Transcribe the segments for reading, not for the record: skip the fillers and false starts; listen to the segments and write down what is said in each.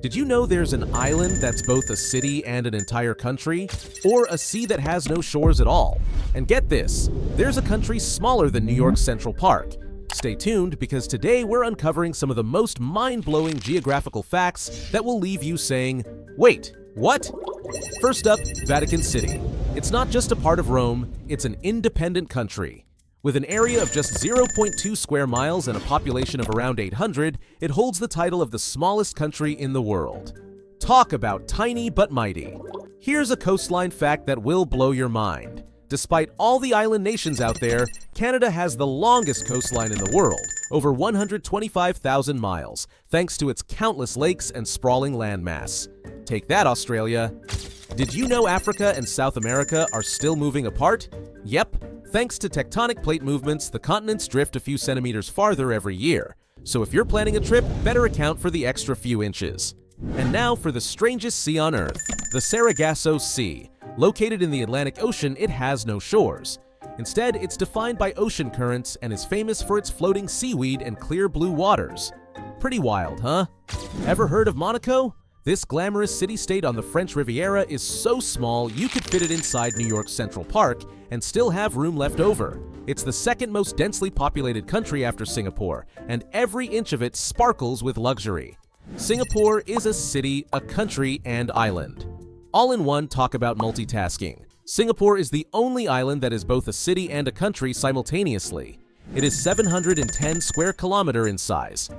Did you know there's an island that's both a city and an entire country? Or a sea that has no shores at all? And get this, there's a country smaller than New York's Central Park. Stay tuned because today we're uncovering some of the most mind-blowing geographical facts that will leave you saying, wait, what? First up, Vatican City. It's not just a part of Rome, it's an independent country. With an area of just 0.2 square miles and a population of around 800, it holds the title of the smallest country in the world. Talk about tiny but mighty. Here's a coastline fact that will blow your mind. Despite all the island nations out there, Canada has the longest coastline in the world, over 125,000 miles, thanks to its countless lakes and sprawling landmass. Take that, Australia. Did you know Africa and South America are still moving apart? Yep. Thanks to tectonic plate movements, the continents drift a few centimeters farther every year. So if you're planning a trip, better account for the extra few inches. And now for the strangest sea on Earth, the Sargasso Sea. Located in the Atlantic Ocean, it has no shores. Instead, it's defined by ocean currents and is famous for its floating seaweed and clear blue waters. Pretty wild, huh? Ever heard of Monaco? This glamorous city-state on the French Riviera is so small you could fit it inside New York's Central Park and still have room left over. It's the second most densely populated country after Singapore, and every inch of it sparkles with luxury. Singapore is a city, a country, and island. All in one, talk about multitasking. Singapore is the only island that is both a city and a country simultaneously. It is 710 square kilometers in size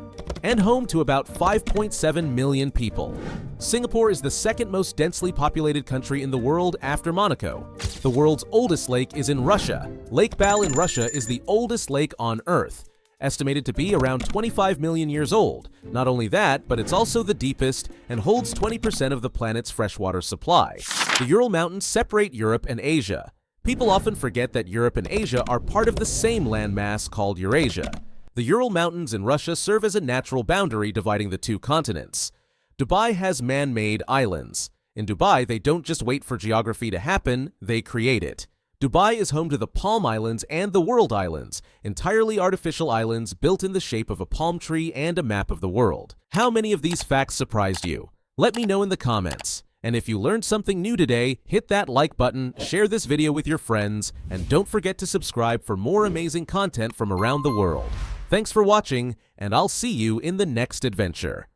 and home to about 5.7 million people. Singapore is the second most densely populated country in the world after Monaco. The world's oldest lake is in Russia. Lake Baikal in Russia is the oldest lake on Earth, estimated to be around 25 million years old. Not only that, but it's also the deepest and holds 20% of the planet's freshwater supply. The Ural Mountains separate Europe and Asia. People often forget that Europe and Asia are part of the same landmass called Eurasia. The Ural Mountains in Russia serve as a natural boundary dividing the two continents. Dubai has man-made islands. In Dubai, they don't just wait for geography to happen, they create it. Dubai is home to the Palm Islands and the World Islands, entirely artificial islands built in the shape of a palm tree and a map of the world. How many of these facts surprised you? Let me know in the comments. And if you learned something new today, hit that like button, share this video with your friends, and don't forget to subscribe for more amazing content from around the world. Thanks for watching, and I'll see you in the next adventure.